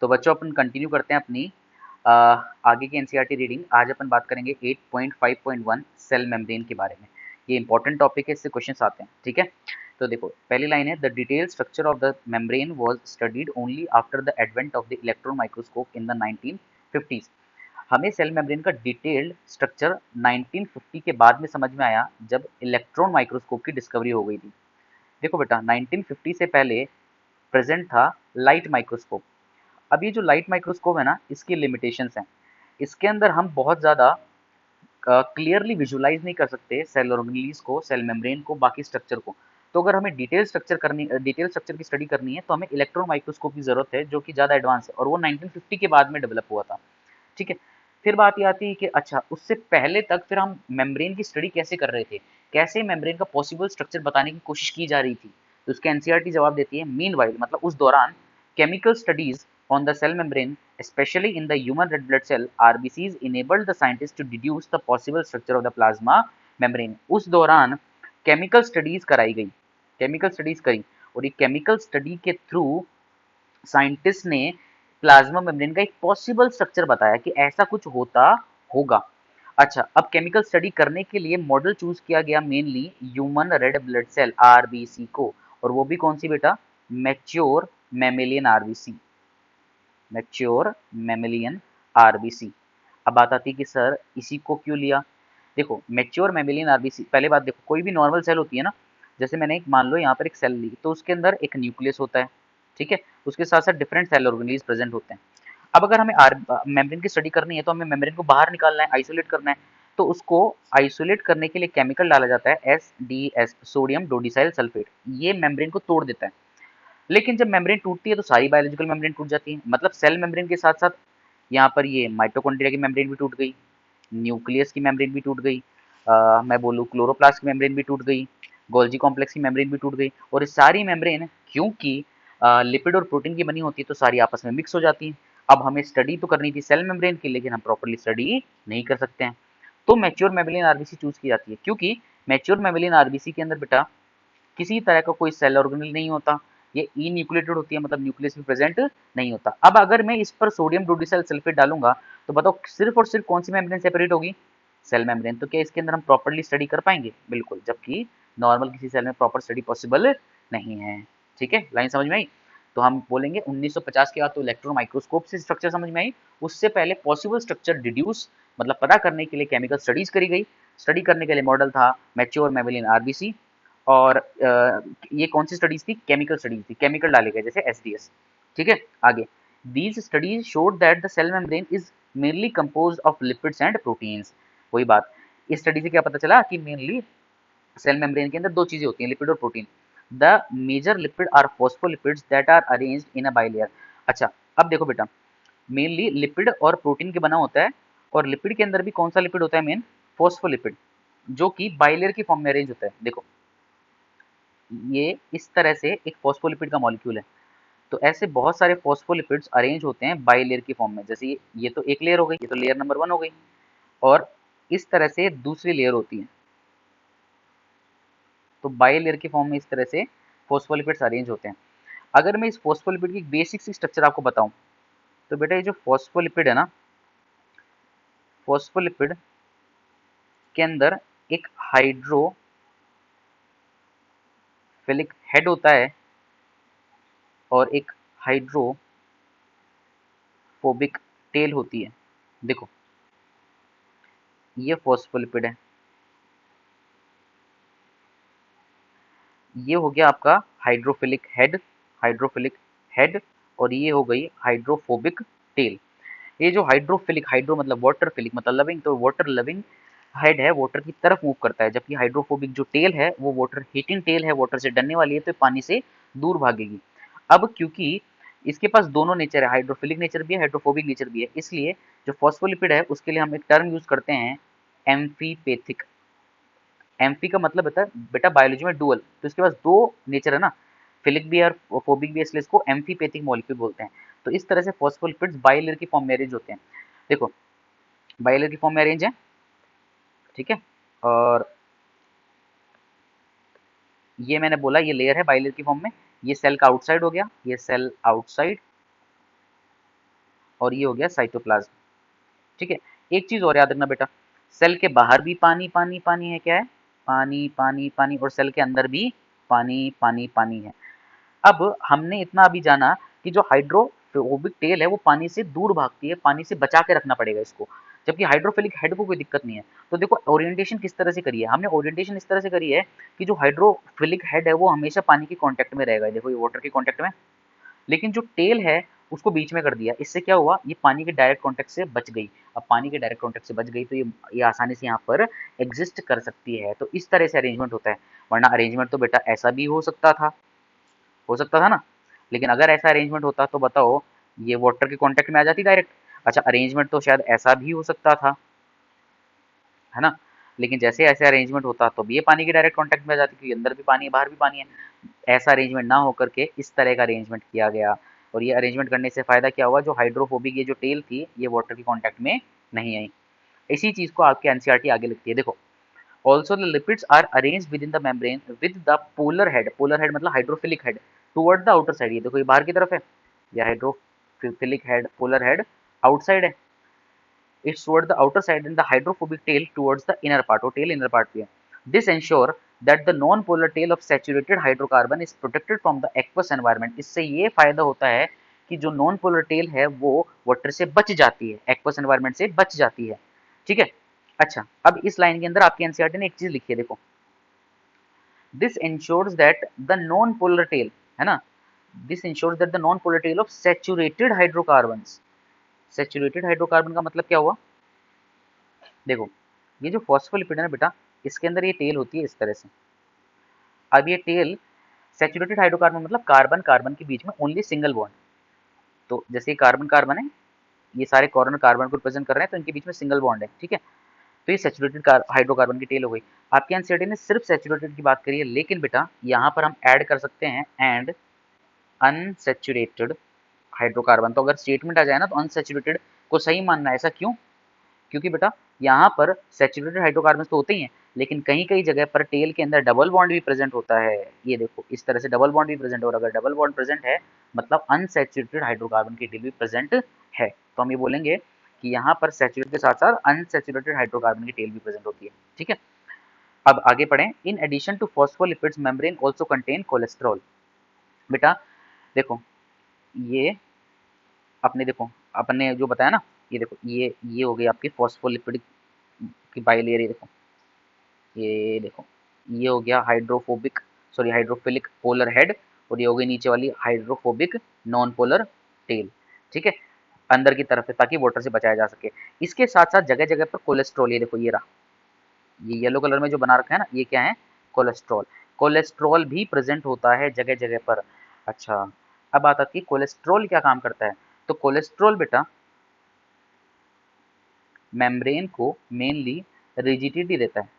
तो बच्चों अपन कंटिन्यू करते हैं अपनी आगे की एनसीईआरटी रीडिंग। आज अपन बात करेंगे 8.5.1 सेल मेम्ब्रेन के बारे में। ये इंपॉर्टेंट टॉपिक है, इससे क्वेश्चंस आते हैं। ठीक है, तो देखो पहली लाइन है, the detailed structure of the membrane was studied only after the advent of the electron microscope in the 1950s। हमें सेल मेम्ब्रेन का डिटेल्ड स्ट्रक्चर 1950 के बाद में समझ में आया, जब इलेक्ट्रॉन माइक्रोस्कोप की डिस्कवरी हो गई थी। देखो बेटा, 1950 से पहले प्रेजेंट था लाइट माइक्रोस्कोप। अब ये जो लाइट माइक्रोस्कोप है ना, इसकी लिमिटेशंस हैं। इसके अंदर हम बहुत ज़्यादा क्लियरली विजुलाइज नहीं कर सकते सेल ऑर्गेनेल्स को, सेल मेम्ब्रेन को, बाकी स्ट्रक्चर को। तो अगर हमें डिटेल स्ट्रक्चर की स्टडी करनी है तो हमें इलेक्ट्रॉन माइक्रोस्कोप की ज़रूरत है, जो कि ज़्यादा एडवांस है, और वो 1950 के बाद में डेवलप हुआ था। ठीक है, फिर बात ये आती है कि अच्छा, उससे पहले तक फिर हम मेम्ब्रेन की स्टडी कैसे कर रहे थे, कैसे मेम्ब्रेन का पॉसिबल स्ट्रक्चर बताने की कोशिश की जा रही थी। तो उसके एनसीईआरटी जवाब देती है, मीनवाइल मतलब उस दौरान chemical studies on the cell membrane, especially in the human red blood cell RBCs, enabled the scientists to deduce the possible structure of the plasma membrane। उस दौरान केमिकल स्टडीज कराई गई, केमिकल स्टडीज करी, और ये केमिकल स्टडी के through scientist ने plasma membrane का एक पॉसिबल स्ट्रक्चर बताया कि ऐसा कुछ होता होगा। अच्छा, अब केमिकल स्टडी करने के लिए मॉडल चूज किया गया mainly human red blood cell RBC को, और वो भी कौन सी बेटा, mature mammalian RBC, mature mammalian RBC. अब बात आती है कि सर इसी को क्यों लिया। देखो मैच्योर मैमेलियन आरबीसी, पहले बात देखो, कोई भी नॉर्मल सेल होती है ना, जैसे मैंने एक मान लो यहाँ पर एक सेल ली, तो उसके अंदर एक न्यूक्लियस होता है। ठीक है, उसके साथ साथ डिफरेंट सेल ऑर्गेनेल्स प्रेजेंट होते हैं। अब अगर हमें मेम्ब्रेन की स्टडी करनी है तो हमें मेम्ब्रेन को बाहर निकालना है, आइसोलेट करना है। तो उसको आइसोलेट करने के लिए केमिकल डाला जाता है, एसडीएस, सोडियम डोडिसाइल सल्फेट। ये मेम्ब्रेन को तोड़ देता है। लेकिन जब मेम्ब्रेन टूटती है तो सारी बायोलॉजिकल मेम्ब्रेन टूट जाती है, मतलब सेल मेम्ब्रेन के साथ साथ यहाँ पर ये माइटोकॉन्ड्रिया की मेम्ब्रेन भी टूट गई, न्यूक्लियस की मेम्ब्रेन भी टूट गई, मैं बोलूँ क्लोरोप्लास्ट की मेम्ब्रेन भी टूट गई, गोल्जी कॉम्प्लेक्स की मेम्ब्रेन भी टूट गई। और ये सारी मेम्ब्रेन क्योंकि लिपिड और प्रोटीन की बनी होती है, तो सारी आपस में मिक्स हो जाती हैं। अब हमें स्टडी तो करनी थी सेल मेम्ब्रेन की, लेकिन हम प्रॉपरली स्टडी नहीं कर सकते हैं। तो मैच्योर मैमेलियन आरबीसी चूज की जाती है, क्योंकि मैच्योर मैमेलियन आरबीसी के अंदर बेटा किसी तरह का कोई सेल ऑर्गेनेल नहीं होता, ये ई न्यूक्लिएटेड होती है, मतलब न्यूक्लियस भी प्रेजेंट नहीं होता। अब अगर मैं इस पर सोडियम डोडिसाइल सल्फेट डालूंगा, तो बताओ सिर्फ और सिर्फ कौन सी मेम्ब्रेन सेपरेट होगी, सेल मेम्ब्रेन। तो क्या इसके अंदर हम प्रॉपरली स्टडी कर पाएंगे, बिल्कुल, जबकि नॉर्मल किसी सेल में प्रॉपर स्टडी पॉसिबल नहीं है। ठीक है, लाइन समझ में आई। तो हम बोलेंगे 1950 के बाद तो इलेक्ट्रॉन माइक्रोस्कोप से स्ट्रक्चर समझ में आई, उससे पहले पॉसिबल स्ट्रक्चर डिड्यूस मतलब पता करने के लिए केमिकल स्टडीज करी गई। स्टडी करने के लिए मॉडल था मैच्योर मैमेलियन आरबीसी। और ये कौन सी स्टडीज थी, केमिकल स्टडीज थी, केमिकल डाले गए जैसे एसडीएस। ठीक है, आगे, these studies showed that the cell membrane is mainly compose of lipids and proteins. वही बात, इस स्टडी से क्या पता चला कि मेनली सेल मेम्ब्रेन के अंदर दो चीजें होती हैं, लिपिड और protein. The major lipid are phospholipids that are arranged in a bilayer. अच्छा, अब देखो बेटा, मेनली लिपिड और प्रोटीन के बना होता है, और लिपिड के अंदर भी कौन सा लिपिड होता है, मेन फॉस्फोलिपिड, जो कि बाइलेयर की फॉर्म में अरेंज होता है। देखो ये इस तरह से एक फॉस्फोलिपिड का मॉलिक्यूल है। तो ऐसे बहुत सारे फॉस्फोलिपिड्स अरेंज होते हैं बाइलेयर की फॉर्म में, जैसे ये तो एक लेयर हो गई, ये तो लेयर नंबर 1 हो गई, और इस तरह से दूसरी लेयर होती है। तो बाइलेयर की फॉर्म में इस तरह से फॉस्फोलिपिड्स अरेंज होते हैं। अगर मैं इस फॉस्फोलिपिड की बेसिक सी स्ट्रक्चर आपको बताऊं, तो बेटा ये जो फॉस्फोलिपिड है ना, फॉस्फोलिपिड के अंदर एक हाइड्रोफिलिक हेड होता है, और एक हाइड्रोफोबिक टेल होती है। देखो ये फॉस्फोलिपिड है, ये हो गया आपका हाइड्रोफिलिक हेड, हाइड्रोफिलिक हेड, और ये हो गई हाइड्रोफोबिक टेल। ये जो हाइड्रोफिलिक, हाइड्रो मतलब वाटर, फिलिक मतलब लविंग, तो वाटर लविंग हेड है, वाटर की तरफ मूव करता है, जबकि हाइड्रोफोबिक जो टेल है वो वाटर हीटिंग टेल है, वाटर से डरने वाली है, तो पानी से दूर भागेगी। अब क्योंकि इसके पास दोनों नेचर है, हाइड्रोफिलिक नेचर भी है, हाइड्रोफोबिक नेचर भी है, इसलिए जो फॉस्फोलिपिड है उसके लिए हम एक टर्म यूज करते हैं, एम्फीपेथिक। एम्फी का मतलब होता है बेटा बायोलॉजी में डुअल, तो इसके पास दो नेचर है ना, फिलिक भी और फोबिक भी, इसलिए इसको एम्फीपेथिक मॉलिक्यूल बोलते हैं। तो इस तरह से फॉस्फोलिपिड्स बाइलेयर की फॉर्म में अरेंज होते हैं। देखो बाइलेयर की फॉर्म में अरेंज है, ठीक है, और ये मैंने बोला ये लेयर है बाइलेयर की फॉर्म में। ये सेल का आउटसाइड हो गया, ये सेल आउटसाइड, और ये हो गया साइटोप्लाज्म। ठीक है, एक चीज और याद रखना बेटा, सेल के बाहर भी पानी पानी पानी है, क्या है, पानी पानी पानी, और सेल के अंदर भी पानी पानी पानी है। अब हमने इतना अभी जाना कि जो हाइड्रोफोबिक टेल है वो पानी से दूर भागती है, पानी से बचा के रखना पड़ेगा इसको, जबकि हाइड्रोफिलिक हेड को कोई दिक्कत नहीं है। तो देखो ओरिएंटेशन किस तरह से करी है हमने, ओरिएंटेशन इस तरह से करी है कि जो हाइड्रोफिलिक हेड है वो हमेशा पानी के कांटेक्ट में रहेगा, देखो ये वाटर के कांटेक्ट में, लेकिन जो टेल है उसको बीच में कर दिया। इससे क्या हुआ, ये पानी के डायरेक्ट कांटेक्ट से बच गई। अब पानी के डायरेक्ट कांटेक्ट से बच गई तो ये आसानी से यहाँ पर एग्जिस्ट कर सकती है। तो इस तरह से अरेंजमेंट होता है, वरना अरेंजमेंट तो बेटा ऐसा भी हो सकता था ना। लेकिन अगर ऐसा अरेंजमेंट होता तो बताओ, ये वाटर के कांटेक्ट में आ जाती डायरेक्ट। अच्छा, अरेंजमेंट तो शायद ऐसा भी हो सकता था, है ना, लेकिन जैसे ऐसे अरेंजमेंट होता तो भी ये पानी के डायरेक्ट कांटेक्ट में आ जाती, क्योंकि अंदर भी पानी है बाहर भी पानी है। ऐसा अरेंजमेंट ना होकर के इस तरह का अरेंजमेंट किया गया, और ये अरेंजमेंट करने से फायदा क्या हुआ, जो हाइड्रोफोबिक ये जो टेल थी ये वाटर के कांटेक्ट में नहीं आई। इसी चीज को आपके एनसीईआरटी आगे लिखती है, देखो also the lipids are arranged within the membrane with the polar head मतलब hydrophilic head toward the outer side. ये देखो ये बाहर की तरफ है, ये hydrophilic head, polar head outside है, it's toward the outer side and the hydrophobic tail towards the inner part, वो tail inner part पे है। This ensure that the non-polar tail of saturated hydrocarbon is protected from the aqueous environment। इससे ये फायदा होता है कि जो नॉन पोलर टेल है वो वाटर से बच जाती है, एक्वस एनवायरनमेंट से बच जाती है। ठीक है, अच्छा अब इस लाइन के अंदर आपकी एनसीईआरटी ने एक चीज लिखी है, देखो this ensures that the non polar tail, है ना, this ensures that the non polar tail of saturated hydrocarbons. Saturated hydrocarbon का मतलब क्या हुआ, देखो ये जो फॉस्फोलिपिड है ना बेटा, इसके अंदर ये टेल होती है इस तरह से। अब ये टेल सैचुरेटेड हाइड्रोकार्बन मतलब कार्बन कार्बन के बीच में ओनली सिंगल बॉन्ड। तो जैसे ये कार्बन कार्बन है, ये सारे कॉर्नर कार्बन को रिप्रेजेंट कर रहे हैं, तो इनके बीच में सिंगल बॉन्ड है। ठीक है, तो ये सैचुरेटेड हाइड्रोकार्बन की टेल हो गई। आपके एनसीईआरटी ने सिर्फ सैचुरेटेड की बात करी है, लेकिन बेटा यहाँ पर हम ऐड कर सकते हैं एंड अनसैचुरेटेड हाइड्रोकार्बन। तो अगर स्टेटमेंट आ जाए ना तो अनसैचुरेटेड को सही मानना है, ऐसा क्यों, क्योंकि बेटा यहाँ पर सैचुरेटेड हाइड्रोकार्बन तो होते ही हैं, लेकिन कहीं कहीं जगह पर टेल के अंदर डबल बॉन्ड भी प्रेजेंट होता है। ये देखो इस तरह से डबल बॉन्ड भी प्रेजेंट है, और अगर डबल बॉन्ड प्रेजेंट है मतलब अनसैचुरेटेड हाइड्रोकार्बन की टेल भी प्रेजेंट है। तो हम ये बोलेंगे कि यहाँ पर सैचुरेटेड के साथ साथ अनसैचुरेटेड हाइड्रोकार्बन की टेल भी प्रेजेंट होती है। ठीक है, अब आगे पढ़ें। In addition to phospholipids membrane also contain cholesterol. बेटा देखो ये अपने देखो अपने जो बताया ना, ये देखो ये हो गई आपकी फॉस्फोलिपिड की बाइलेयर, ये देखो ये देखो ये हो गया हाइड्रोफिलिक पोलर हेड, और ये हो गई नीचे वाली हाइड्रोफोबिक नॉन पोलर टेल। ठीक है, अंदर की तरफ है ताकि वाटर से बचाया जा सके। इसके साथ साथ जगह जगह पर कोलेस्ट्रॉल, ये देखो ये रहा, ये येलो कलर में जो बना रखा है ना, ये क्या है, कोलेस्ट्रॉल। कोलेस्ट्रॉल भी प्रेजेंट होता है जगह जगह पर। अच्छा, अब बात आती है कोलेस्ट्रॉल क्या काम करता है। तो कोलेस्ट्रॉल बेटा मेम्ब्रेन को मेनली रिजिडिटी देता है,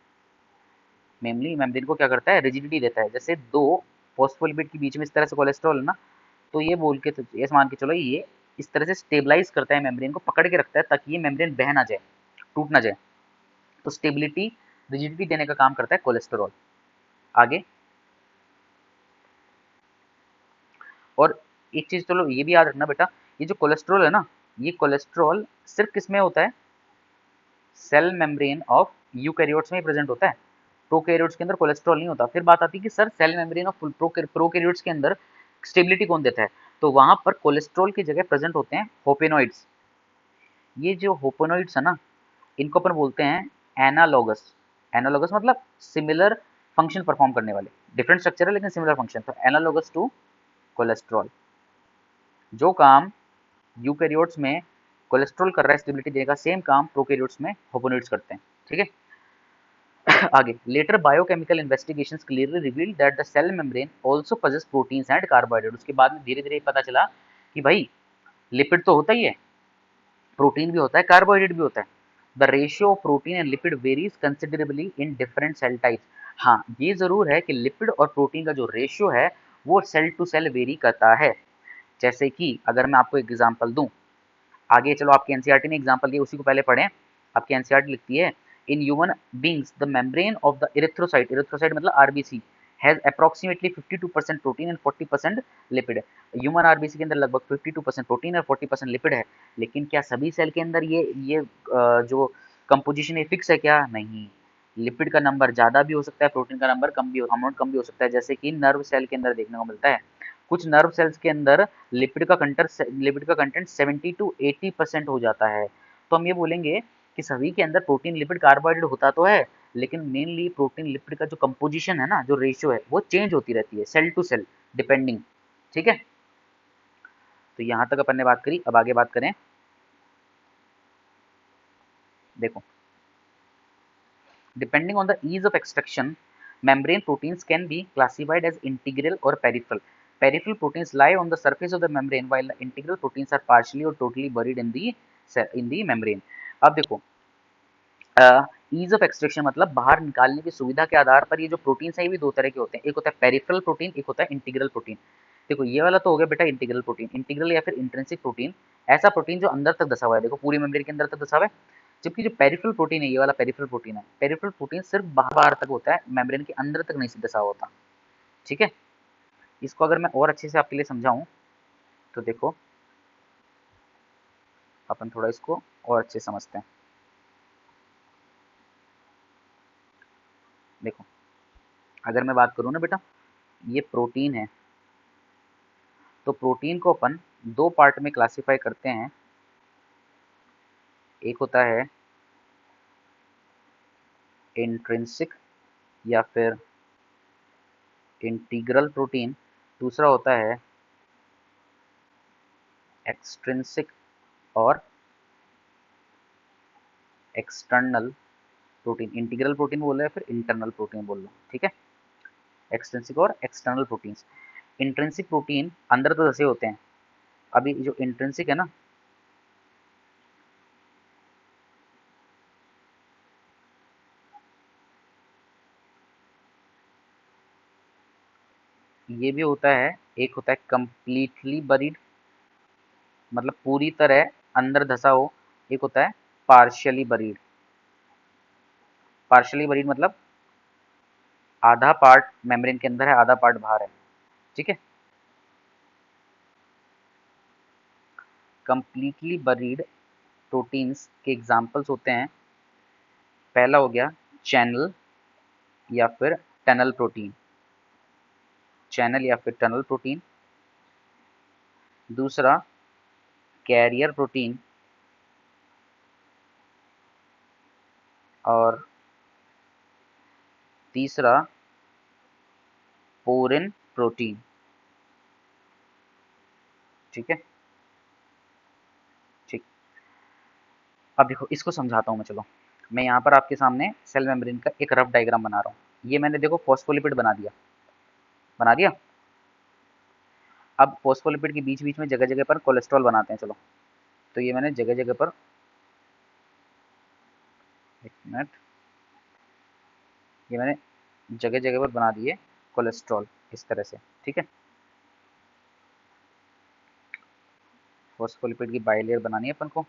मेनली मेम्ब्रेन को क्या करता है, रिजिडिटी देता है। जैसे दो फॉस्फोलिपिड के बीच में इस तरह से कोलेस्ट्रॉल है ना, तो ये बोल के तो ये मान के चलो ये इस तरह से स्टेबलाइज करता है मेम्ब्रेन को, पकड़ के रखता है ताकि ये मेम्ब्रेन बह ना जाए, टूट ना जाए। तो स्टेबिलिटी रिजिडिटी देने का काम करता है कोलेस्टेरॉल। आगे और एक चीज चलो ये भी याद रखना बेटा, ये जो कोलेस्ट्रॉल है ना, ये कोलेस्ट्रॉल सिर्फ किसमें होता है, सेल मेम्ब्रेन ऑफ यूकैरियोट्स में प्रेजेंट होता है, प्रोकैरियोट्स के अंदर कोलेस्ट्रॉल नहीं होता। फिर बात आती है कि sir cell membrane of prokaryotes के अंदर स्टेबिलिटी कौन देता है, तो वहां पर कोलेस्ट्रॉल की जगह प्रेजेंट होते हैं होपेनॉइड्स। ये जो होपेनॉइड्स है ना, इनको अपन बोलते हैं एनालॉगस। एनालॉगस मतलब सिमिलर फंक्शन परफॉर्म करने वाले, डिफरेंट स्ट्रक्चर है लेकिन सिमिलर फंक्शन, तो एनालॉगस टू कोलेस्ट्रॉल। जो काम यूकैरियोट्स में कोलेस्ट्रॉल कर रहा है स्टेबिलिटी देने का, सेम काम प्रोकैरियोट्स में होपेनॉइड्स करते हैं। ठीक है, आगे later biochemical investigations clearly revealed that the cell membrane also possess proteins and carbohydrate. उसके बाद में धीरे धीरे पता चला कि भाई लिपिड तो होता ही है, प्रोटीन भी होता है, कार्बोहाइड्रेट भी होता है। The ratio of protein and lipid varies considerably in different cell types. हाँ ये जरूर है कि लिपिड और प्रोटीन का जो रेशियो है वो सेल टू सेल वेरी करता है। जैसे कि अगर मैं आपको एग्जांपल दूं, आगे चलो आपकी एनसीईआरटी ने एग्जांपल दिया उसी को पहले पढ़ें। आपकी एनसीईआरटी लिखती है in human beings the membrane of the erythrocyte, erythrocyte मतलब RBC has approximately 52% protein and 40% lipid. Human RBC के अंदर लगभग 52% प्रोटीन और 40% लिपिड है, लेकिन क्या सभी सेल के अंदर ये जो कंपोजिशन है फिक्स है क्या? नहीं, लिपिड का नंबर ज़्यादा भी हो सकता है, प्रोटीन का नंबर अमाउंट कम भी हो सकता है, जैसे कि नर्व सेल के अंदर देखने को मिलता है। कुछ नर्व सेल्स के अंदर लिपिड का कंटेंट 70 to 80% हो जाता है। तो हम ये बोलेंगे कि सभी के अंदर प्रोटीन लिपिड कार्बोहाइड्रेट होता तो है, लेकिन मेनली प्रोटीन लिपिड का जो कंपोजिशन है ना, जो रेशियो है, वो चेंज होती रहती है सेल टू सेल डिपेंडिंग। ठीक है, तो यहाँ तक अपन ने बात करी। अब आगे बात करें, देखो, depending on the ease of extraction membrane proteins can be classified as integral or peripheral. Peripheral proteins lie on the surface of the membrane while the integral proteins are partially or totally buried in the membrane. अब देखो, ease of extraction मतलब बाहर निकालने की सुविधा के आधार पर ये जो प्रोटीन्स हैं ये भी दो तरह के होते हैं, एक होता है पेरिफेरल प्रोटीन, एक होता है इंटीग्रल प्रोटीन। देखो ये वाला तो हो गया बेटा इंटीग्रल प्रोटीन, इंटीग्रल या फिर इंट्रिंसिक प्रोटीन, ऐसा प्रोटीन जो अंदर तक धसा हुआ है, देखो पूरी मेम्ब्रेन के अंदर तक धसा हुआ है। जबकि जो पेरिफेरल प्रोटीन है, ये वाला पेरिफेरल प्रोटीन है, पेरिफेरल प्रोटीन सिर्फ बाहर बाहर तक होता है, मेम्ब्रेन के अंदर तक नहीं धसा हुआ होता। ठीक है, इसको अगर मैं और अच्छे से आपके लिए समझाऊं तो देखो, अपन थोड़ा इसको और अच्छे से समझते हैं। देखो, अगर मैं बात करूँ ना बेटा, ये प्रोटीन है, तो प्रोटीन को अपन दो पार्ट में क्लासिफाई करते हैं। एक होता है इंट्रिंसिक या फिर इंटीग्रल प्रोटीन, दूसरा होता है एक्सट्रिंसिक और एक्सटर्नल प्रोटीन। इंटीग्रल प्रोटीन बोल रहे हैं, फिर इंटरनल प्रोटीन बोल लो। ठीक है, एक्सट्रिंसिक और एक्सटर्नल प्रोटीन्स। इंट्रिंसिक प्रोटीन अंदर तो धसे होते हैं, अभी जो इंट्रिंसिक है ना, ये भी होता है, एक होता है कंप्लीटली बरीड, मतलब पूरी तरह अंदर धसा हो, एक होता है पार्शियली बरीड। पार्शियली बरीड मतलब आधा पार्ट मेम्ब्रेन के अंदर है, आधा पार्ट बाहर है। ठीक है, कंप्लीटली बरीड प्रोटीन्स के एग्जाम्पल्स होते हैं, पहला हो गया चैनल या फिर टनल प्रोटीन, चैनल या फिर टनल प्रोटीन। दूसरा कैरियर प्रोटीन, और तीसरा पोरिन प्रोटीन। ठीक है, ठीक। अब देखो इसको समझाता हूँ मैं, चलो मैं यहाँ पर आपके सामने सेल मेम्ब्रेन का एक रफ डायग्राम बना रहा हूँ। ये मैंने देखो फॉस्फोलिपिड बना दिया, बना दिया। अब फॉस्फोलिपिड के बीच बीच में जगह जगह पर कोलेस्ट्रॉल बनाते हैं, चलो। तो ये मैंने जगह जगह पर, एक मिनट, ये मैंने जगह जगह पर बना दिए कोलेस्ट्रॉल इस तरह से। ठीक है, फॉस्फोलिपिड की बाई लेयर बनानी है अपन को,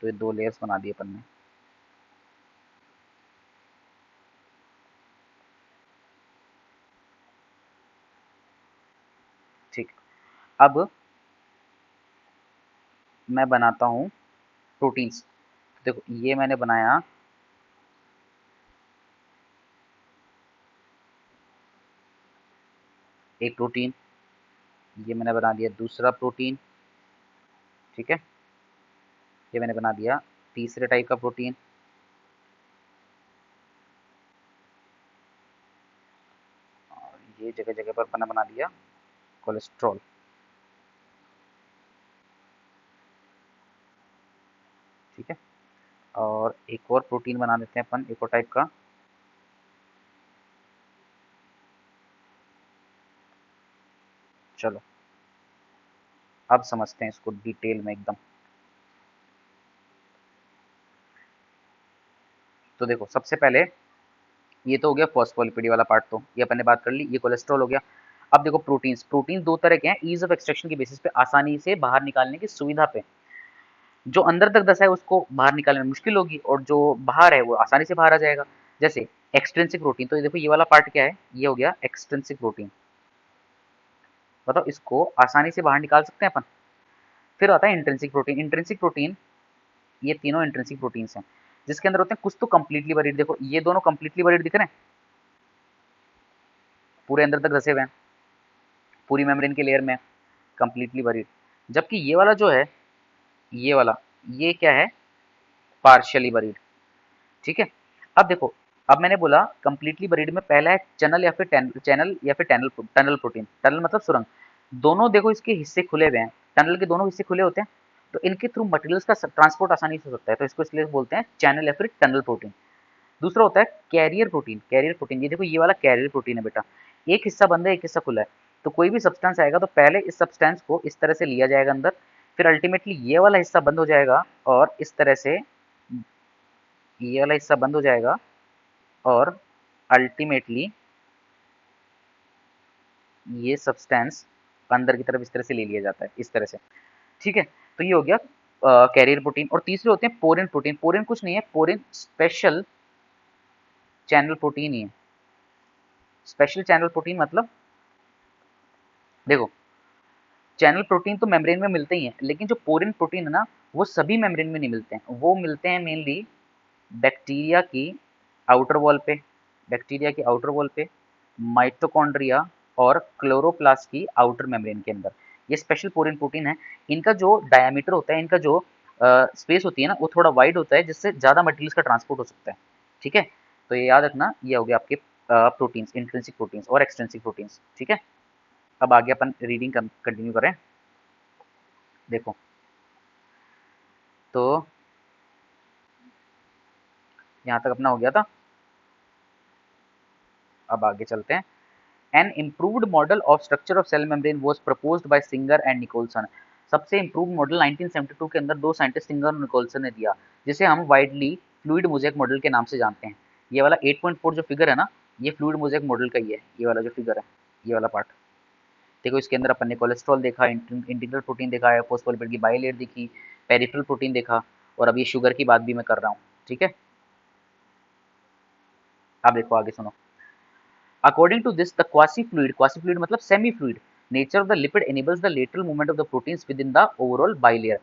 तो ये दो लेयर्स बना दिए अपन ने। ठीक, अब मैं बनाता हूँ प्रोटीन्स। देखो ये मैंने बनाया एक प्रोटीन, ये मैंने बना दिया दूसरा प्रोटीन। ठीक है, ये मैंने बना दिया तीसरे टाइप का प्रोटीन। और ये जगह जगह पर मैंने बना दिया कोलेस्ट्रॉल। ठीक है, और एक और प्रोटीन बना देते हैं अपन, एक और टाइप का। चलो अब समझते हैं इसको डिटेल में एकदम। तो देखो सबसे पहले ये तो हो गया फॉस्फोलिपिड वाला पार्ट, तो ये अपन ने बात कर ली, ये कोलेस्ट्रॉल हो गया। अब देखो प्रोटीन्स, प्रोटीन दो तरह के हैं, ईज ऑफ एक्सट्रैक्शन के बेसिस पे, आसानी से बाहर निकालने की सुविधा पे। जो अंदर तक धसा है उसको बाहर निकालने में मुश्किल होगी, और जो बाहर है वो आसानी से बाहर आ जाएगा। जैसे एक्सट्रिंसिक प्रोटीन, तो ये देखो ये वाला पार्ट क्या है, ये हो गया एक्सट्रिंसिक प्रोटीन। बताओ इसको आसानी से बाहर निकाल सकते हैं अपन। फिर आता है इंट्रिंसिक प्रोटीन। इंट्रिंसिक प्रोटीन, ये तीनों इंट्रिंसिक प्रोटीन्स हैं जिसके अंदर होते हैं कुछ तो कंप्लीटली बरीड, देखो ये दोनों कंप्लीटली बरीड दिख रहे हैं, पूरे अंदर तक धसे हुए हैं, पूरी मेम्ब्रेन के लेयर में कंप्लीटली बरीड। जबकि ये वाला जो है, ये वाला, ये क्या है, पार्शियली बरीड। ठीक है। अब देखो, अब मैंने बोला कंप्लीटली बरीड में पहला है चैनल या फिर चैनल या फिर टनल प्रोटीन। टनल मतलब सुरंग। दोनों देखो इसके हिस्से खुले हुए हैं, टनल के दोनों हिस्से खुले होते हैं, तो इनके थ्रू मटेरियल्स का ट्रांसपोर्ट आसानी से हो सकता है, तो इसको इसलिए बोलते हैं चैनल या फिर टनल प्रोटीन। दूसरा होता है कैरियर प्रोटीन। कैरियर प्रोटीन, ये देखो ये वाला कैरियर प्रोटीन है बेटा, एक हिस्सा बंद है एक हिस्सा खुला है, तो कोई भी सब्सटेंस आएगा तो पहले इस सब्सटेंस को इस तरह से लिया जाएगा अंदर, फिर अल्टीमेटली ये वाला हिस्सा बंद हो जाएगा और इस तरह से ये वाला हिस्सा बंद हो जाएगा और अल्टीमेटली ये सब्सटेंस अंदर की तरफ इस तरह से ले लिया जाता है, इस तरह से। ठीक है, तो ये हो गया कैरियर प्रोटीन। और तीसरे होते हैं पोरिन प्रोटीन। पोरिन कुछ नहीं है, पोरिन स्पेशल चैनल प्रोटीन ही है। स्पेशल चैनल प्रोटीन मतलब देखो, चैनल प्रोटीन तो मेम्ब्रेन में मिलते ही हैं, लेकिन जो पोरिन प्रोटीन है ना, वो सभी मेम्ब्रेन में नहीं मिलते हैं, वो मिलते हैं मेनली बैक्टीरिया की आउटर वॉल पे, बैक्टीरिया की आउटर वॉल पे, माइटोकॉन्ड्रिया और क्लोरोप्लास्ट की आउटर मेम्ब्रेन के अंदर। ये स्पेशल पोरिन प्रोटीन है। इनका जो डायमीटर होता है, इनका जो स्पेस होती है ना, वो थोड़ा वाइड होता है, जिससे ज़्यादा मटेरियल्स का ट्रांसपोर्ट हो सकता है। ठीक है, तो ये याद रखना, ये हो गया आपके प्रोटीन्स, इंट्रिंसिक प्रोटीन्स और एक्सट्रिंसिक प्रोटीन्स। ठीक है, अब आगे अपन रीडिंग कंटिन्यू करें। देखो, तो यहाँ तक अपना हो गया था, अब आगे चलते हैं। An improved model of structure of cell membrane was proposed by Singer and Nicolson. सबसे इम्प्रूव्ड मॉडल 1972 के अंदर दो साइंटिस्ट सिंगर और निकोलसन ने दिया, जिसे हम वाइडली फ्लूइड मोज़ेक मॉडल के नाम से जानते हैं। ये वाला 8.4 जो फिगर है ना, ये फ्लूइड मोज़ेक मॉडल का ही है, ये वाला जो फिगर है, ये वाला पार्ट। देखो इसके अंदर अपन ने कोलेस्ट्रॉल देखा, इंटीग्रल प्रोटीन देखा है, फॉस्फोलिपिड की बाइलेयर देखी, पेरिफेरल प्रोटीन देखा, और अब ये शुगर की बात भी मैं कर रहा हूँ। ठीक है, अब देखो आगे सुनो। According to this, the quasi-fluid मतलब semi-fluid nature of the lipid enables the lateral movement of the proteins within the overall bilayer।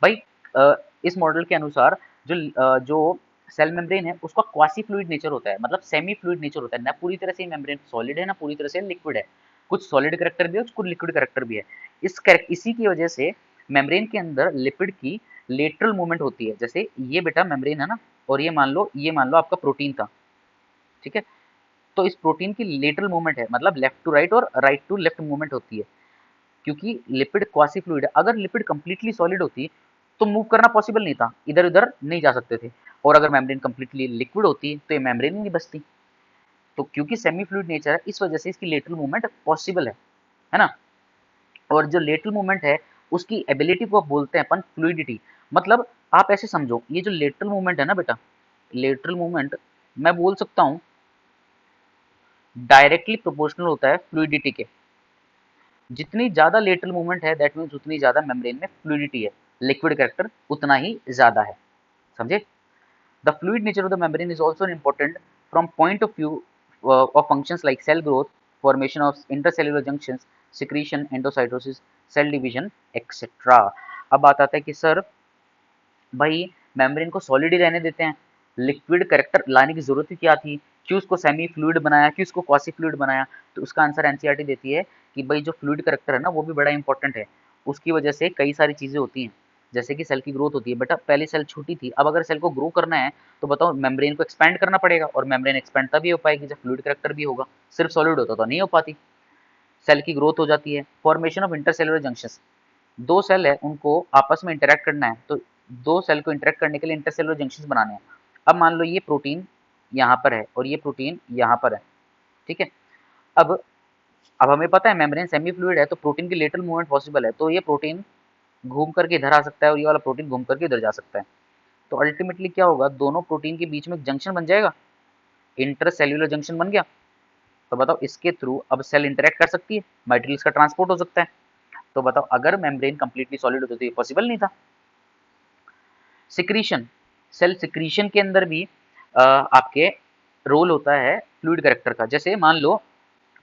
भाई इस मॉडल के अनुसार जो सेल मेम्ब्रेन है उसका क्वासी फ्लूइड नेचर होता है, मतलब सेमी फ्लूइड नेचर होता है, ना पूरी तरह से मेम्ब्रेन सॉलिड है ना पूरी तरह से लिक्विड है, कुछ सॉलिड करेक्टर भी है कुछ लिक्विड करेक्टर भी है। इसी की वजह से मेम्ब्रेन के अंदर लिपिड की लेटरल मूवमेंट होती है। जैसे ये बेटा मेम्ब्रेन है ना, और ये मान लो आपका प्रोटीन था। ठीक है, तो इस प्रोटीन की लेटरल मूवमेंट है, मतलब लेफ्ट टू राइट और राइट टू लेफ्ट मूवमेंट होती है, क्योंकि लिपिड क्वासी फ्लूइड है। अगर लिपिड कंप्लीटली सॉलिड होती तो मूव करना पॉसिबल नहीं था, इधर उधर नहीं जा सकते थे। और अगर मेम्ब्रेन कंप्लीटली लिक्विड होती तो ये मेम्ब्रेन ही नहीं बचती। तो क्योंकि सेमी फ्लूइड नेचर है, इस वजह से इसकी लेटरल मूवमेंट पॉसिबल है ना। और जो लेटरल मूवमेंट है उसकी एबिलिटी को बोलते हैं अपन फ्लूइडिटी। मतलब आप ऐसे समझो, ये जो लेटरल मूवमेंट है ना बेटा, लेटरल मूवमेंट मैं बोल सकता हूँ डायरेक्टली प्रोपोर्शनल होता है फ्लूइडिटी के। जितनी ज्यादा लेटरल मूवमेंट है दैट मीन्स उतनी ज्यादा मेम्ब्रेन में फ्लूइडिटी है, लिक्विड कैरेक्टर उतना ही ज्यादा है। समझे? The fluid nature of the membrane is also important from point of view of functions like cell growth, formation of intercellular junctions, secretion, endocytosis, cell division etcetera. अब बात आता है कि सर भाई मेम्ब्रेन को सॉलिड ही रहने देते हैं, लिक्विड कैरेक्टर लाने की जरूरत ही क्या थी, क्यों उसको सेमी फ्लूइड बनाया, क्यों उसको क्वासी फ्लूइड बनाया। तो उसका आंसर एनसीईआरटी देती है कि भाई जो फ्लूइड कैरेक्टर है ना वो भी बड़ा इंपॉर्टेंट है। उसकी वजह से कई सारी चीजें होती हैं, जैसे कि सेल की ग्रोथ होती है। बेटा पहले सेल छोटी थी, अब अगर सेल को ग्रो करना है तो बताओ मेम्ब्रेन को एक्सपैंड करना पड़ेगा, और मेम्ब्रेन एक्सपैंड तभी हो पाएगी जब फ्लूइड कैरेक्टर भी होगा, सिर्फ सॉलिड होता तो नहीं हो पाती। सेल की ग्रोथ हो जाती है, फॉर्मेशन ऑफ इंटरसेलुलर जंक्शंस, दो सेल है उनको आपस में इंटरेक्ट करना है, तो दो सेल को इंटरेक्ट करने के लिए इंटरसेलुलर जंक्शंस बनाने हैं। अब मान लो ये प्रोटीन यहाँ पर है और ये प्रोटीन यहाँ पर है। ठीक है, अब अब हमें पता है मेम्ब्रेन सेमी फ्लूइड है तो प्रोटीन की लेटरल मूवमेंट पॉसिबल है, तो ये प्रोटीन घूम करके इधर आ सकता है और ये वाला प्रोटीन घूम करके इधर जा सकता है। तो अल्टीमेटली क्या होगा, दोनों प्रोटीन के बीच में एक जंक्शन बन जाएगा, इंटरसेल्युलर जंक्शन बन गया। तो बताओ इसके थ्रू अब सेल इंटरेक्ट कर सकती है, मटेरियल्स का ट्रांसपोर्ट हो सकता है। तो बताओ अगर मेम्ब्रेन कंप्लीटली सॉलिड होती तो ये पॉसिबल नहीं था। सिक्रीशन, सेल सिक्रीशन के अंदर भी आपके रोल होता है फ्लूइड कैरेक्टर का। जैसे मान लो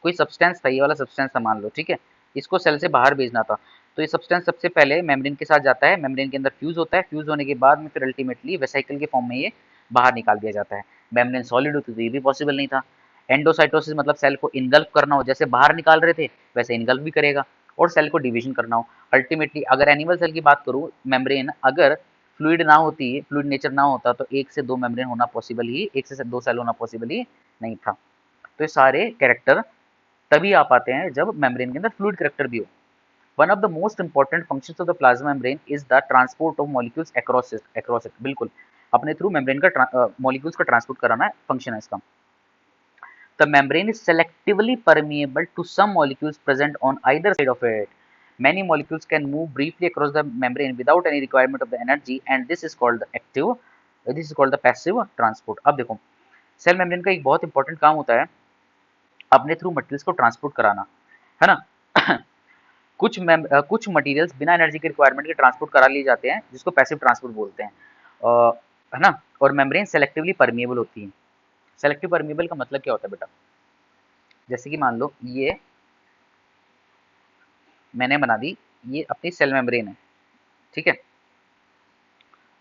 कोई सब्सटेंस था, ये वाला सब्सटेंस था मान लो, ठीक है, इसको सेल से बाहर भेजना था, तो ये सब्सटेंस सबसे पहले मेम्ब्रेन के साथ जाता है, मेम्ब्रेन के अंदर फ्यूज होता है, फ्यूज होने के बाद में फिर अल्टीमेटली वेसिकल के फॉर्म में ये बाहर निकाल दिया जाता है। मेम्ब्रेन सॉलिड होती तो ये भी पॉसिबल नहीं था। एंडोसाइटोसिस मतलब सेल को इनगल्फ करना हो, जैसे बाहर निकाल रहे थे वैसे इनगल्फ भी करेगा, और सेल को डिवीजन करना हो। अल्टीमेटली अगर एनिमल सेल की बात करूँ, मेम्ब्रेन अगर फ्लूइड ना होती, फ्लूइड नेचर ना होता, तो एक से दो मेम्ब्रेन होना पॉसिबल ही, एक से दो सेल होना पॉसिबल ही नहीं था। तो ये सारे कैरेक्टर तभी आ पाते हैं जब मेम्ब्रेन के अंदर फ्लूइड कैरेक्टर भी हो। One of the most important functions of the plasma membrane is the transport of molecules across it. बिल्कुल, अपने थ्रू मेम्ब्रेन का मॉलिक्यूल्स का ट्रांसपोर्ट कराना है, फंक्शन है इसका। The membrane is selectively permeable to some molecules present on either side of it. Many molecules can move briefly across the membrane without any requirement of the energy, and this is called the active, this is called the passive transport. अब देखो, cell membrane का एक बहुत important काम होता है अपने through materials को ट्रांसपोर्ट कराना, है ना। कुछ मटेरियल्स बिना एनर्जी के रिक्वायरमेंट के ट्रांसपोर्ट करा लिए जाते हैं, जिसको पैसिव ट्रांसपोर्ट बोलते हैं, है ना। और मेम्ब्रेन सेलेक्टिवली परमिएबल होती है। सेलेक्टिव परमिएबल का मतलब क्या होता है बेटा, जैसे कि मान लो ये मैंने बना दी, ये अपनी सेल मेम्ब्रेन है, ठीक है।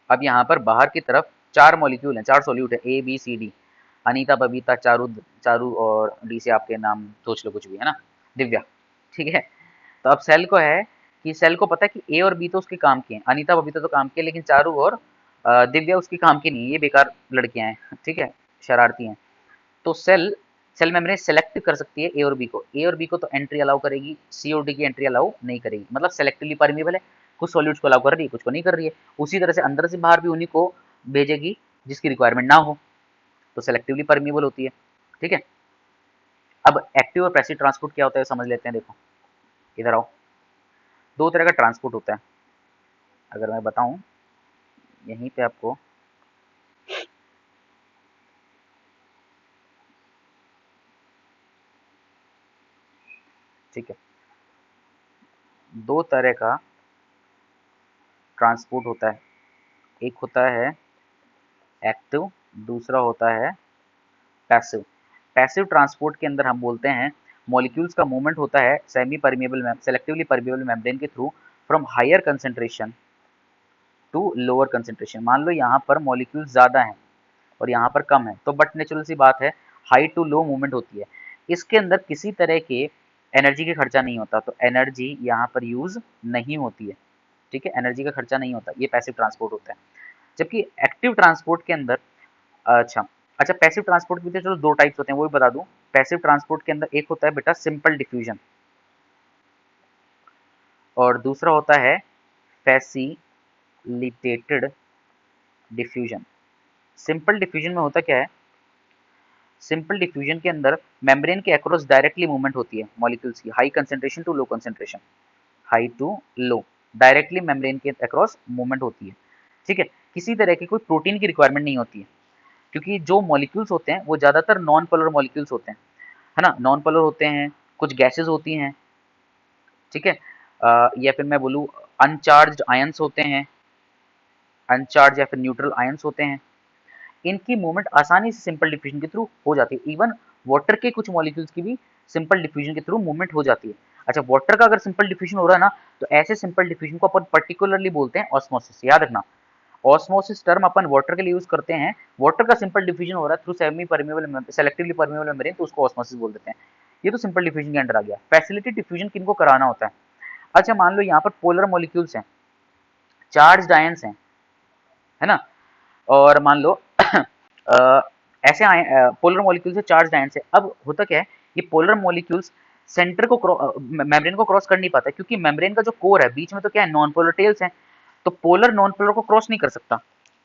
अब यहाँ पर बाहर की तरफ चार मॉलिक्यूल हैं, चार सोल्यूट है, A B C D, Anita Babita Charu, Charu और डी से आपके नाम सोच लो कुछ भी, है ना, दिव्या, ठीक है। तो अब सेल को है कि सेल को पता है कि ए और बी तो उसके काम के हैं, अनीता बबीता तो काम के, लेकिन चारू और दिव्या उसके काम की नहीं है, ये बेकार लड़कियां हैं, ठीक है, शरारती हैं। तो सेल सेल मेम्ब्रेन सेलेक्ट कर सकती है ए और बी को, ए और बी को तो एंट्री अलाउ करेगी, सी और डी की एंट्री अलाउ नहीं करेगी, मतलब सेलेक्टिवली परमिएबल है, कुछ सॉल्यूट्स को अलाउ कर रही है, कुछ को नहीं कर रही है। उसी तरह से अंदर से बाहर भी उन्हीं को भेजेगी जिसकी रिक्वायरमेंट ना हो, तो सेलेक्टिवली परमिएबल होती है, ठीक है। अब एक्टिव और पैसिव ट्रांसपोर्ट क्या होता है समझ लेते हैं। देखो इधर आओ, दो तरह का ट्रांसपोर्ट होता है, अगर मैं बताऊं यहीं पे आपको, ठीक है, दो तरह का ट्रांसपोर्ट होता है, एक होता है एक्टिव, दूसरा होता है पैसिव। पैसिव ट्रांसपोर्ट के अंदर हम बोलते हैं मॉलिक्यूल्स का मूवमेंट होता है semi permeable selectively permeable membrane के through from higher concentration to lower concentration. मान लो यहाँ पर मॉलिक्यूल्स ज़्यादा हैं और यहाँ पर कम है, तो बट नेचुरल सी बात है हाई टू लो मूवमेंट होती है। इसके अंदर किसी तरह के एनर्जी का खर्चा नहीं होता, तो एनर्जी यहाँ पर यूज नहीं होती है, ठीक है, एनर्जी का खर्चा नहीं होता, ये पैसिव ट्रांसपोर्ट होता है। जबकि एक्टिव ट्रांसपोर्ट के अंदर, अच्छा अच्छा, पैसिव ट्रांसपोर्ट के चलो दो टाइप्स होते हैं वो भी बता दूं। पैसिव ट्रांसपोर्ट के अंदर एक होता है बेटा सिंपल डिफ्यूजन, और दूसरा होता है फैसिलिटेटेड डिफ्यूजन। सिंपल डिफ्यूजन में होता क्या है, सिंपल डिफ्यूजन के अंदर मेम्ब्रेन के अक्रॉस डायरेक्टली मूवमेंट होती है मॉलिक्यूल्स की, high concentration to low concentration, high to low, directly membrane के अक्रॉस मूवमेंट होती है, ठीक है। किसी तरह की कोई प्रोटीन की रिक्वायरमेंट नहीं होती है, क्योंकि जो मॉलिक्यूल्स होते हैं वो ज़्यादातर नॉन पोलर मॉलिक्यूल्स होते हैं, है ना, नॉन पोलर होते हैं, कुछ गैसेज होती हैं, ठीक है, या फिर मैं बोलूँ अनचार्ज्ड आयंस होते हैं, अनचार्ज या फिर न्यूट्रल आयंस होते हैं। इनकी मूवमेंट आसानी से सिंपल डिफ्यूजन के थ्रू हो जाती है। इवन वाटर के कुछ मॉलिक्यूल्स की भी सिंपल डिफ्यूजन के थ्रू मूवमेंट हो जाती है। अच्छा, वाटर का अगर सिंपल डिफ्यूजन हो रहा है ना, तो ऐसे सिंपल डिफ्यूजन को अपन पर्टिकुलरली बोलते हैं ऑस्मोसिस, याद रखना। ऑस्मोसिस टर्म अपन वाटर के लिए यूज करते हैं, वाटर का सिंपल डिफ्यूजन हो रहा है through semi permeable selectively permeable membrane, तो उसको ऑस्मोसिस बोल देते हैं। ये तो सिंपल डिफ्यूजन के अंडर आ गया। फैसिलिटी डिफ्यूजन किनको कराना होता है, अच्छा मान लो यहाँ पर पोलर मॉलिक्यूल्स हैं, चार्ज आयंस हैं, है ना, और मान लो अ, ऐसे पोलर मॉलिक्यूल से चार्ज आयन से, अब होता क्या है, ये पोलर मॉलिक्यूल्स सेंटर को मेम्ब्रेन को क्रॉस कर नहीं पाता, क्योंकि मेम्ब्रेन का जो कोर है बीच में तो क्या है, नॉन पोलर टेल्स हैं, तो पोलर नॉन पोलर को क्रॉस नहीं कर सकता।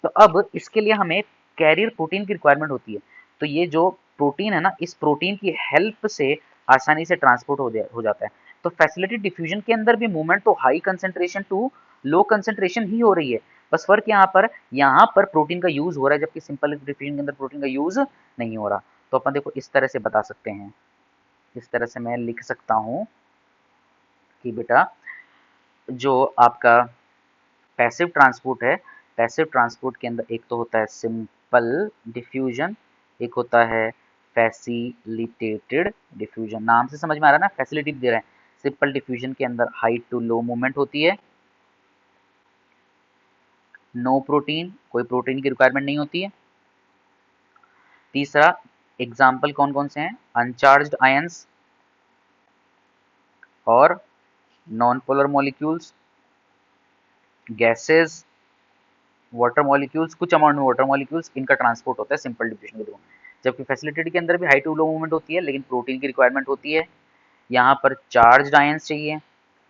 तो अब इसके लिए हमें कैरियर प्रोटीन की रिक्वायरमेंट होती है। तो ये जो प्रोटीन है ना, इस प्रोटीन की हेल्प से आसानी से ट्रांसपोर्ट हो जाता है। तो फैसिलिटी डिफ्यूजन के अंदर भी मूवमेंट तो high concentration to low concentration ही हो रही है, बस फर्क यहाँ पर प्रोटीन का यूज हो रहा है, जबकि सिंपल डिफ्यूजन के अंदर प्रोटीन का यूज नहीं हो रहा। तो अपन देखो इस तरह से बता सकते हैं, इस तरह से मैं लिख सकता हूँ कि बेटा जो आपका पैसिव ट्रांसपोर्ट है, पैसिव ट्रांसपोर्ट के अंदर एक तो होता है सिंपल डिफ्यूजन, एक होता है फैसिलिटेटेड डिफ्यूजन। नाम से समझ में आ रहा है ना, फैसिलिटी दे रहे हैं। सिंपल डिफ्यूजन के अंदर हाई टू लो मूवमेंट होती है, नो प्रोटीन, कोई प्रोटीन की रिक्वायरमेंट नहीं होती है। तीसरा एग्जाम्पल कौन कौन से हैं, अनचार्ज्ड आयंस और non polar molecules, gases, water molecules, कुछ अमाउंट में वाटर मॉलिक्यूल्स, इनका ट्रांसपोर्ट होता है सिंपल डिफ्यूजन के थ्रू। जबकि फैसिलिटेटेड के अंदर भी हाई टू लो मूवमेंट होती है, लेकिन प्रोटीन की रिक्वायरमेंट होती है। यहाँ पर चार्ज आयंस चाहिए,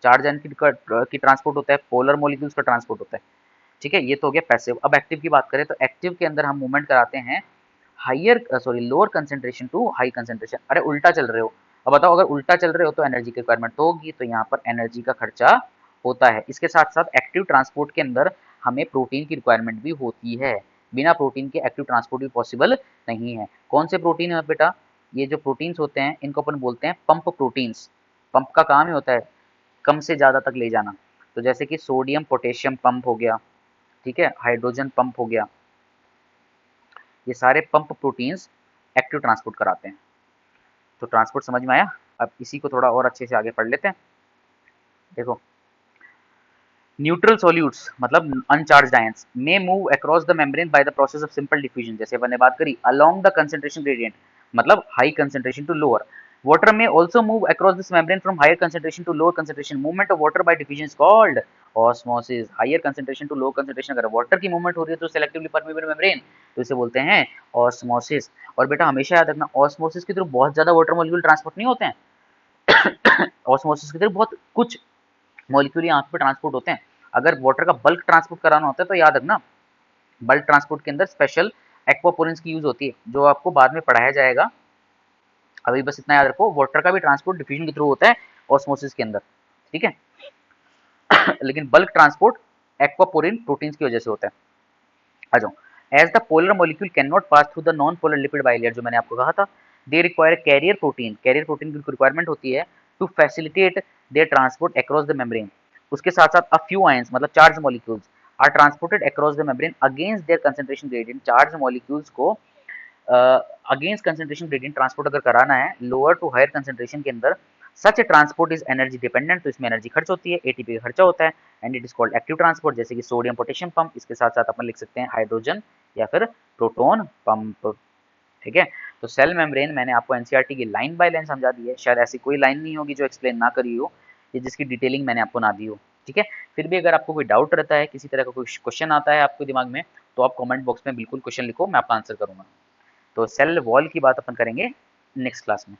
चार्ज आयन की ट्रांसपोर्ट होता है, पोलर मॉलिक्यूल्स का ट्रांसपोर्ट होता है। ठीक है, ये तो हो गया पैसिव। अब एक्टिव की बात करें तो एक्टिव के अंदर हम मूवमेंट कराते हैं higher lower concentration to high concentration. अरे उल्टा चल रहे हो, अब बताओ, अगर उल्टा चल रहे हो तो एनर्जी की रिक्वायरमेंट तो होगी, तो यहाँ पर एनर्जी का खर्चा होता है। इसके साथ साथ एक्टिव ट्रांसपोर्ट के अंदर हमें प्रोटीन की रिक्वायरमेंट भी होती है। बिना प्रोटीन के एक्टिव ट्रांसपोर्ट भी पॉसिबल नहीं है। कौन से प्रोटीन है बेटा, ये जो प्रोटीन्स होते हैं इनको अपन बोलते हैं पंप प्रोटीन्स। पंप का काम ही होता है कम से ज़्यादा तक ले जाना। तो जैसे कि सोडियम पोटेशियम पंप हो गया, ठीक है, हाइड्रोजन पंप हो गया, ये सारे पंप प्रोटीन्स एक्टिव ट्रांसपोर्ट कराते हैं। तो ट्रांसपोर्ट समझ में आया। अब इसी को थोड़ा और अच्छे से आगे पढ़ लेते हैं। देखो, न्यूट्रल सॉल्यूट्स मतलब uncharged ions may move across the membrane by the process of simple diffusion, जैसे अपन ने बात करी, अलोंग द कंसंट्रेशन ग्रेडियंट मतलब high concentration to lower. Water may also move across this membrane from higher concentration to lower concentration. Movement of water by diffusion is called osmosis. Higher concentration to lower concentration अगर water की movement हो रही है तो selectively permeable membrane, तो इसे बोलते हैं osmosis। और बेटा हमेशा याद रखना, osmosis के थ्रू बहुत ज़्यादा water molecule ट्रांसपोर्ट नहीं होते हैं। osmosis के थ्रू बहुत कुछ मॉलिक्यूल यहाँ पे ट्रांसपोर्ट होते हैं। अगर वाटर का बल्क ट्रांसपोर्ट कराना होता है तो याद रखना, बल्क ट्रांसपोर्ट के अंदर स्पेशल एक्वापोरेंस की यूज होती है, जो आपको बाद में पढ़ाया जाएगा। अभी बस इतना याद रखो, वाटर का भी ट्रांसपोर्ट डिफ्यूजन के थ्रू होता है ऑस्मोसिस के अंदर, ठीक है। लेकिन बल्क ट्रांसपोर्ट एक्वापोरिन प्रोटीन्स की वजह से होता है। आ जाओ, as the polar molecule can not pass through the non polar lipid bilayer, जो मैंने आपको कहा था, they require carrier protein. Carrier protein की रिक्वायरमेंट होती है to facilitate their transport across the membrane. उसके साथ साथ अ फ्यू आयंस मतलब charge molecules are transported across the membrane against their concentration gradient. Charge molecules को अगेंस्ट कंसंट्रेशन ग्रेडियंट ट्रांसपोर्ट अगर कराना है लोअर टू हायर कंसंट्रेशन के अंदर, सच ट्रांसपोर्ट इज एनर्जी डिपेंडेंट, तो इसमें एनर्जी खर्च होती है, एटीपी का खर्चा होता है, and it is called active transport, जैसे कि सोडियम पोटेशियम पंप। इसके साथ साथ अपन लिख सकते हैं हाइड्रोजन या फिर प्रोटोन पंप, ठीक है। तो सेल मेम्ब्रेन मैंने आपको एनसीईआरटी की लाइन बाय लाइन समझा दी है, शायद ऐसी कोई लाइन नहीं होगी जो एक्सप्लेन ना करी हो या जिसकी डिटेलिंग मैंने आपको ना दी हो, ठीक है। फिर भी अगर आपको कोई डाउट रहता है, किसी तरह का कोई क्वेश्चन आता है आपके दिमाग में, तो आप कमेंट बॉक्स में बिल्कुल क्वेश्चन लिखो, मैं आपका आंसर करूंगा। तो सेल वॉल की बात अपन करेंगे नेक्स्ट क्लास में।